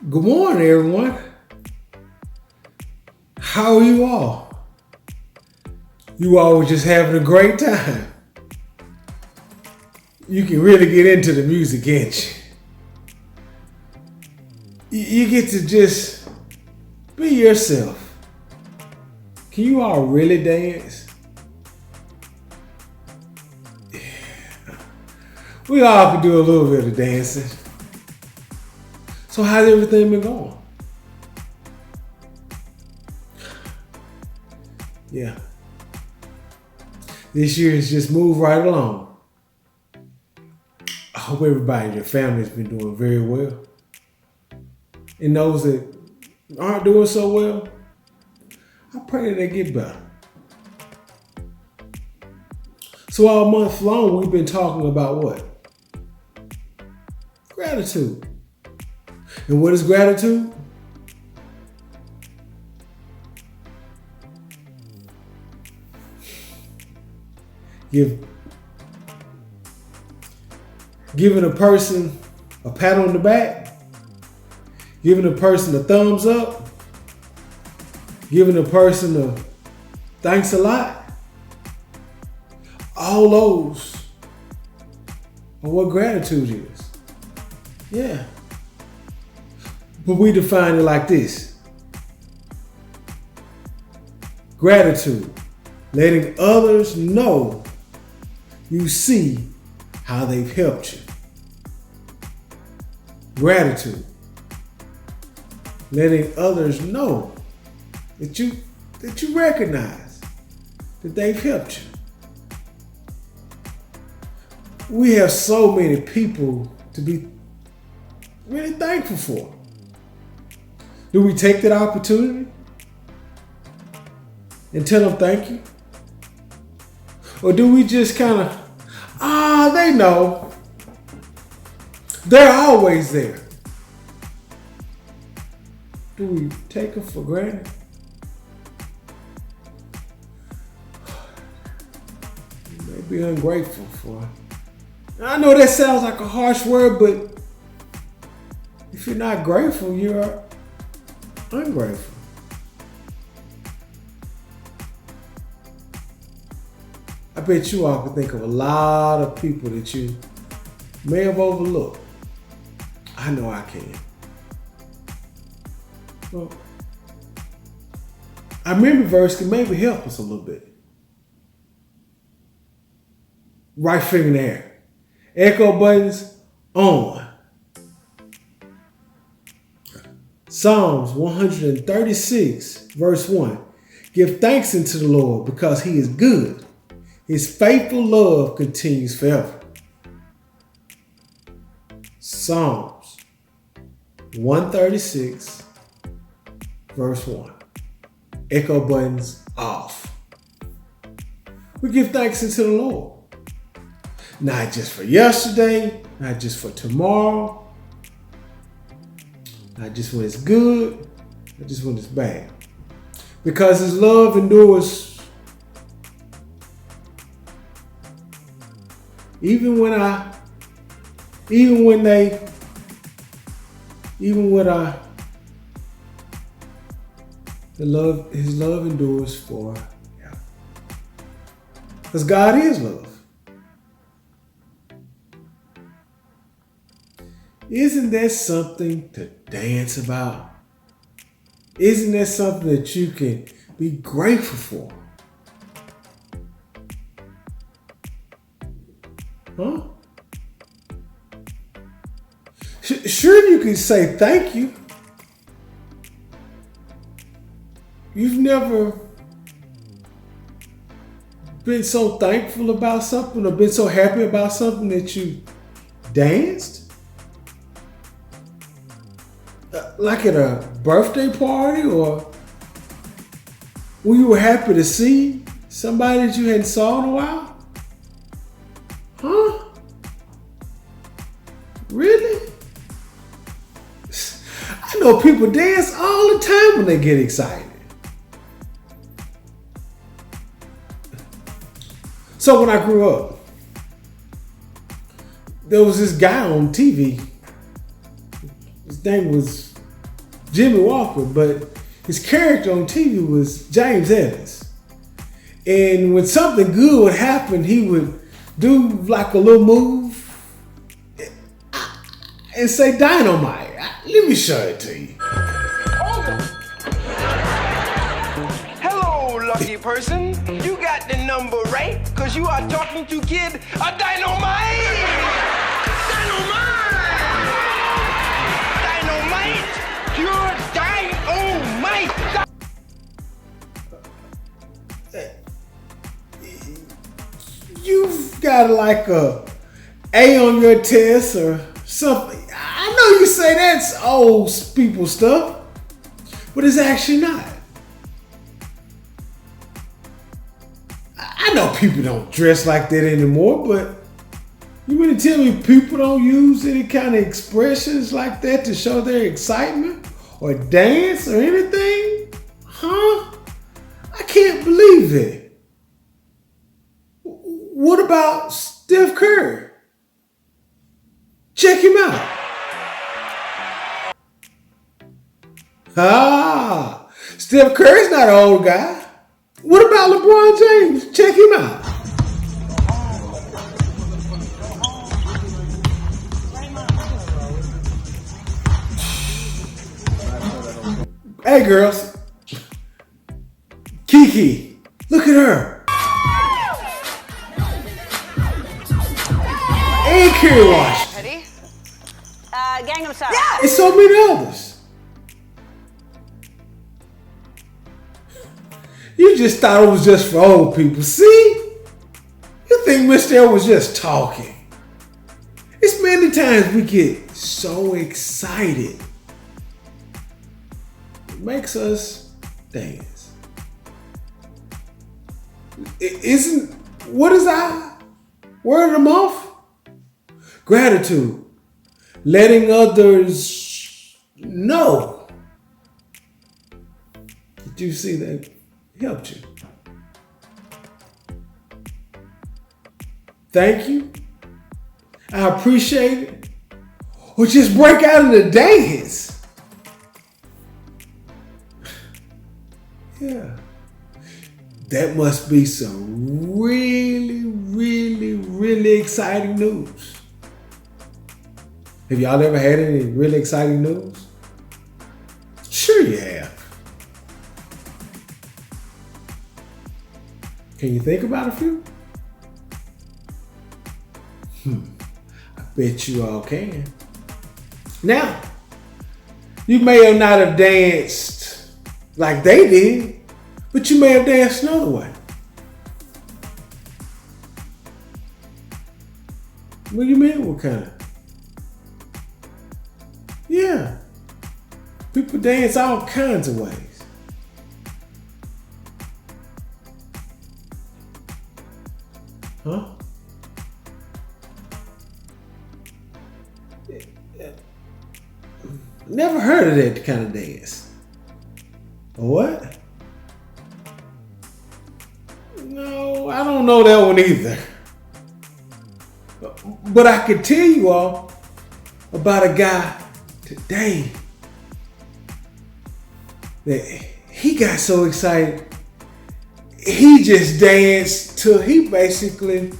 Good morning, everyone. How are you all? You all were just having a great time. You can really get into the music, can't you? You get to just be yourself. Can you all really dance? We all can do a little bit of dancing. So how's everything been going? Yeah. This year has just moved right along. I hope everybody in your family has been doing very well. And those that aren't doing so well, I pray that they get better. So all month long, we've been talking about what? Gratitude. And what is gratitude? Giving a person a pat on the back, giving a person a thumbs up, giving a person a thanks a lot. All those are what gratitude is. Yeah. But we define it like this. Gratitude, letting others know you see how they've helped you. Gratitude, letting others know that you recognize that they've helped you. We have so many people to be really thankful for. Do we take that opportunity and tell them thank you? Or do we just kind of, they know. They're always there. Do we take them for granted? Maybe ungrateful for. I know that sounds like a harsh word, but if you're not grateful, you're ungrateful. I bet you all can think of a lot of people that you may have overlooked. I know I can. Well, our memory verse can maybe help us a little bit. Right finger in the air. Echo buttons on. Psalms 136, verse 1. Give thanks unto the Lord because he is good. His faithful love continues forever. Psalms 136, verse 1. Echo buttons off. We give thanks unto the Lord. Not just for yesterday, not just for tomorrow, not just when it's good, not just when it's bad. Because his love endures even with his love endures for. Because God is love. Isn't that something to dance about? Isn't that something that you can be grateful for? Huh? Sure, you can say thank you. You've never been so thankful about something or been so happy about something that you danced? Like at a birthday party, or when you were happy to see somebody that you hadn't saw in a while? Huh? Really? I know people dance all the time when they get excited. So when I grew up, there was this guy on TV. His name was Jimmy Walker, but his character on TV was James Evans. And when something good would happen, he would do like a little move and say dynamite. Let me show it to you. Hello, lucky person. You got the number right, because you are talking to Kid a Dynamite! Dynamite! Dynamite! Pure dynamite! You've got like a A on your test or something. I know you say that's old people stuff, but it's actually not. I know people don't dress like that anymore, but you mean to tell me people don't use any kind of expressions like that to show their excitement or dance or anything? Huh? I can't believe it. What about Steph Curry? Check him out. Steph Curry's not an old guy. What about LeBron James? Check him out. Hey girls. Kiki, look at her. And Kerry Washington. Ready? Gangnam Style. Yeah. And so many others. You just thought it was just for old people. See? You think Mr. L was just talking. It's many times we get so excited. It makes us dance. What is our word of the month? Gratitude. Letting others know. Did you see that helped you? Thank you. I appreciate it. Or just break out in the dance. Yeah. That must be some really, really, really exciting news. Have y'all ever had any really exciting news? Sure you have. Can you think about a few? I bet you all can. Now, you may have not have danced like they did, but you may have danced another way. What do you mean, what kind of? Yeah. People dance all kinds of ways. Huh? Never heard of that kind of dance. What? No, I don't know that one either. But I could tell you all about a guy today that he got so excited, he just danced till he basically,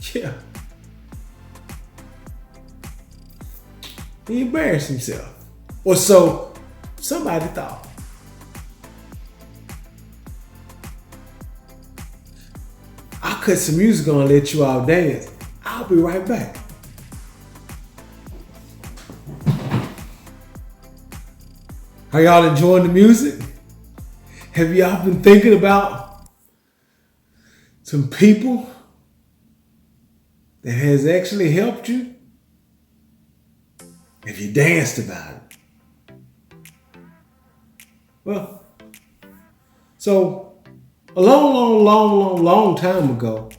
he embarrassed himself. Or so somebody thought. I'll cut some music on and let you all dance. I'll be right back. Are y'all enjoying the music? Have y'all been thinking about some people that has actually helped you? Have you danced about it? Well, so a long time ago,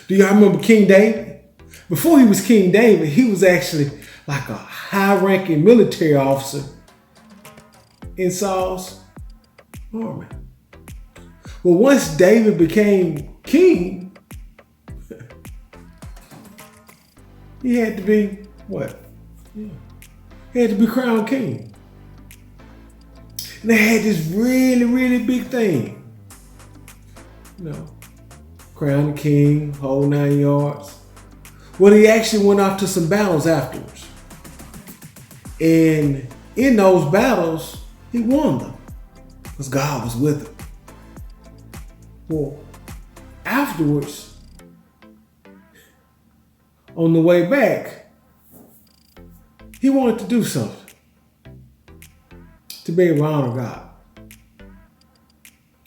do y'all remember King David? Before he was King David, he was actually like a high-ranking military officer in Saul's army. Well, once David became king, he had to be what? Yeah. He had to be crowned king. And they had this really, really big thing. Crown the king, whole 9 yards. Well, he actually went off to some battles afterwards. And in those battles, he won them. Because God was with him. Well, afterwards, on the way back, he wanted to do something to be able to honor God.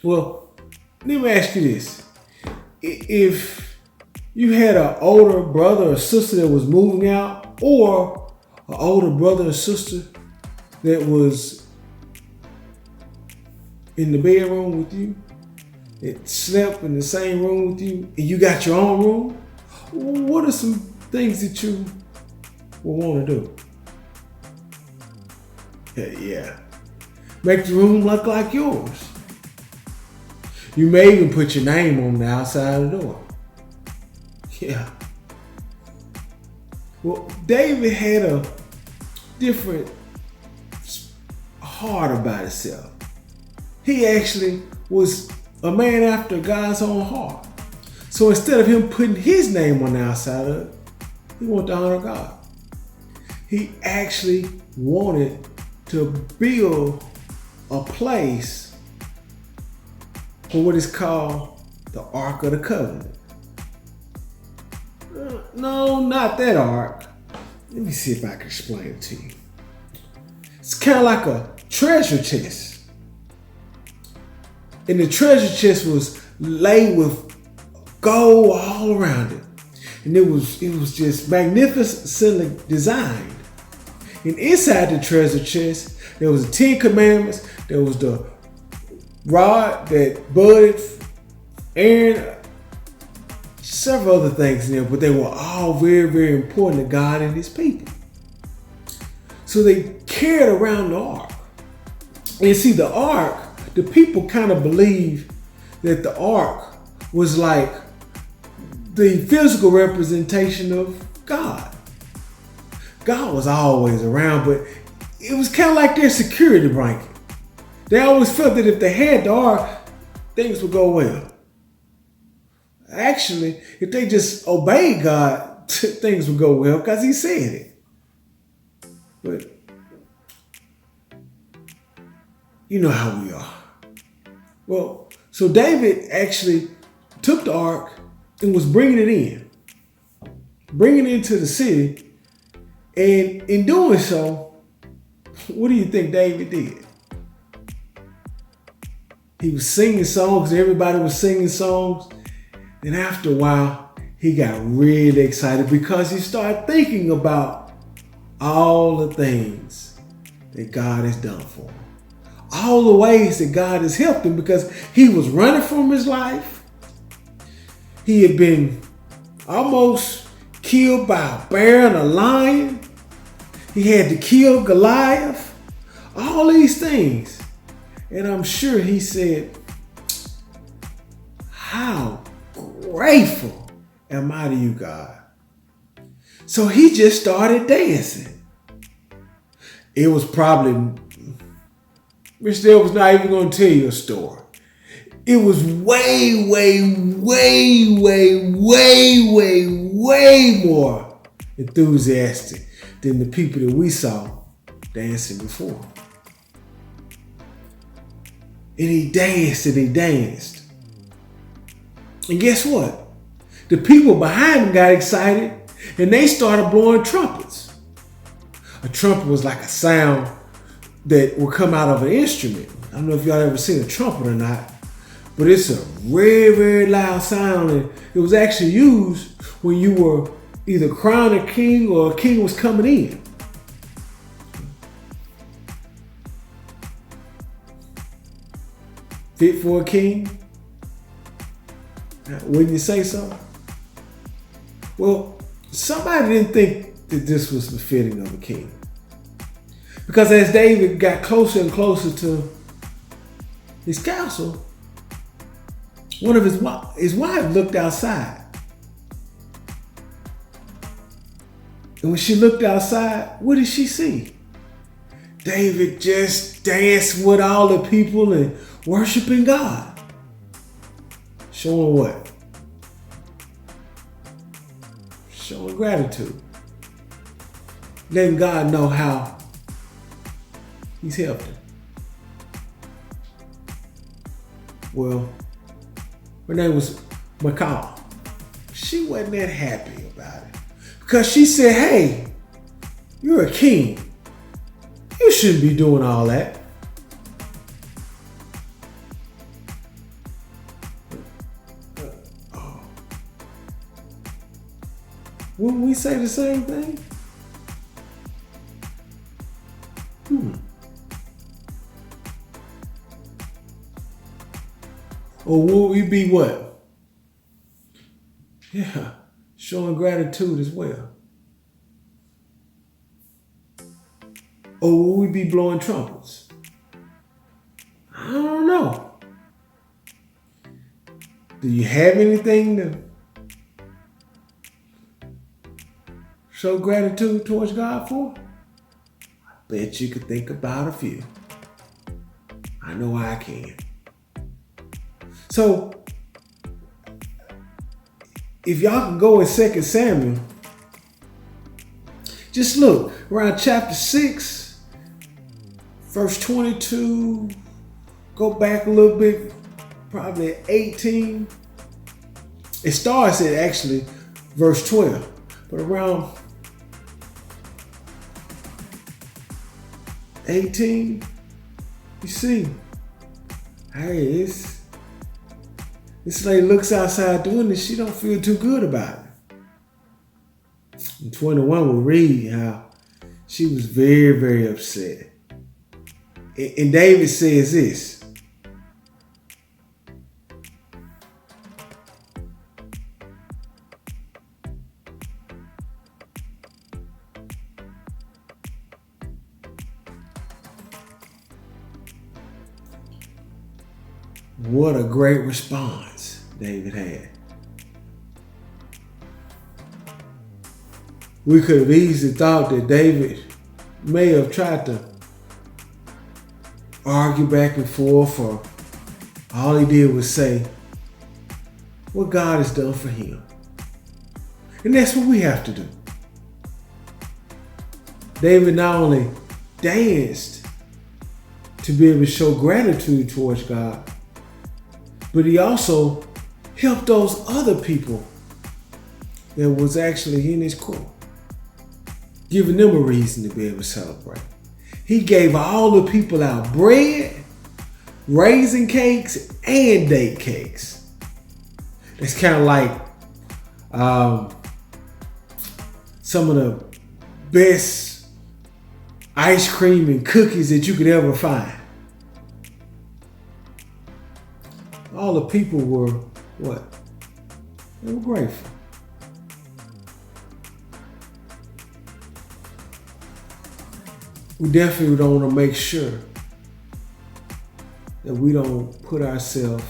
Well, let me ask you this. If you had an older brother or sister that was moving out, or an older brother or sister that was in the bedroom with you, that slept in the same room with you, and you got your own room, what are some things that you would want to do? Yeah. Make the room look like yours. You may even put your name on the outside of the door. Yeah. Well, David had a different heart about himself. He actually was a man after God's own heart. So instead of him putting his name on the outside of it, he wanted to honor God. He actually wanted to build a place for what is called the Ark of the Covenant. No, not that ark. Let me see if I can explain it to you. It's kind of like a treasure chest. And the treasure chest was laid with gold all around it. And it was just magnificently designed. And inside the treasure chest, there was the 10 Commandments. There was the rod that budded, Aaron, several other things in there, but they were all very, very important to God and his people. So they carried around the ark. And see, the ark, the people kind of believed that the ark was like the physical representation of God. God was always around, but it was kind of like their security blanket. They always felt that if they had the ark, things would go well. Actually, if they just obeyed God, things would go well because he said it. But you know how we are. Well, so David actually took the ark and was bringing it into the city. And in doing so, what do you think David did? He was singing songs, and everybody was singing songs. And after a while, he got really excited because he started thinking about all the things that God has done for him. All the ways that God has helped him, because he was running from his life. He had been almost killed by a bear and a lion. He had to kill Goliath. All these things. And I'm sure he said, how grateful am I to you, God? So he just started dancing. It was probably, Mr. Dale was not even going to tell you a story. It was way more enthusiastic than the people that we saw dancing before. And he danced and he danced. And guess what? The people behind him got excited and they started blowing trumpets. A trumpet was like a sound that would come out of an instrument. I don't know if y'all ever seen a trumpet or not, but it's a very, very loud sound. And it was actually used when you were either crowning a king or a king was coming in. Fit for a king? Wouldn't you say so? Well, somebody didn't think that this was befitting of a king. Because as David got closer and closer to his castle, one of his wife looked outside. And when she looked outside, what did she see? David just danced with all the people and worshiping God. Showing what? Showing gratitude. Letting God know how he's helped him. Well, her name was Michal. She wasn't that happy about it. Because she said, hey, you're a king. You shouldn't be doing all that. Wouldn't we say the same thing? Or will we be what? Yeah, showing gratitude as well. Or will we be blowing trumpets? I don't know. Do you have anything to show gratitude towards God for? I bet you could think about a few. I know I can. So, if y'all can go in 2 Samuel, just look around chapter 6, verse 22, go back a little bit, probably 18. It starts at actually verse 12, but around 18, you see, hey, this lady looks outside doing this, she don't feel too good about it. In 21, we read how she was very, very upset. And David says this. What a great response David had. We could have easily thought that David may have tried to argue back and forth, or all he did was say what God has done for him. And that's what we have to do. David not only danced to be able to show gratitude towards God, but he also helped those other people that was actually in his court, giving them a reason to be able to celebrate. He gave all the people out bread, raisin cakes, and date cakes. It's kind of like some of the best ice cream and cookies that you could ever find. All the people were what? They were grateful. We definitely don't want to make sure that we don't put ourselves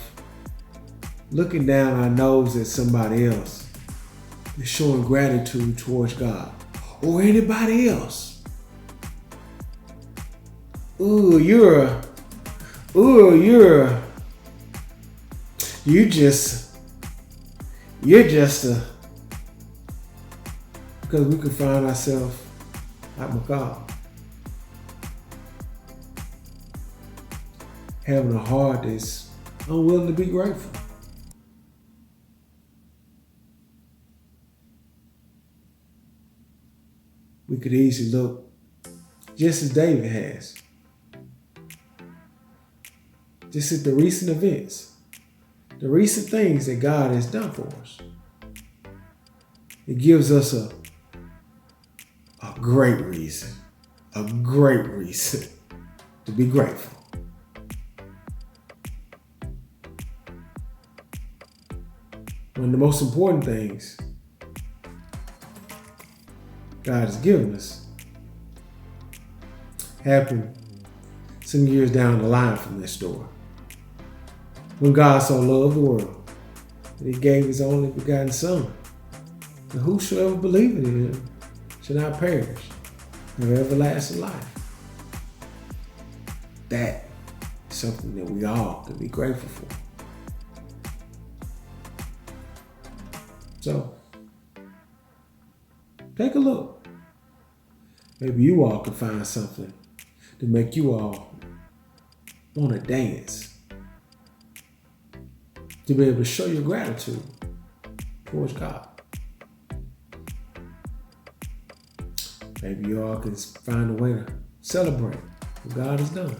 looking down our nose at somebody else and showing gratitude towards God or anybody else. You're just a, because we could find ourselves like Michal, having a heart that's unwilling to be grateful. We could easily look just as David has, just at the recent events, the recent things that God has done for us. It gives us a great reason to be grateful. One of the most important things God has given us happened some years down the line from this story. When God so loved the world that he gave his only begotten Son, and whosoever believeth in him shall not perish, but have everlasting life. that is something that we all can be grateful for. So, take a look. Maybe you all can find something to make you all want to dance. To be able to show your gratitude towards God. Maybe you all can find a way to celebrate what God has done.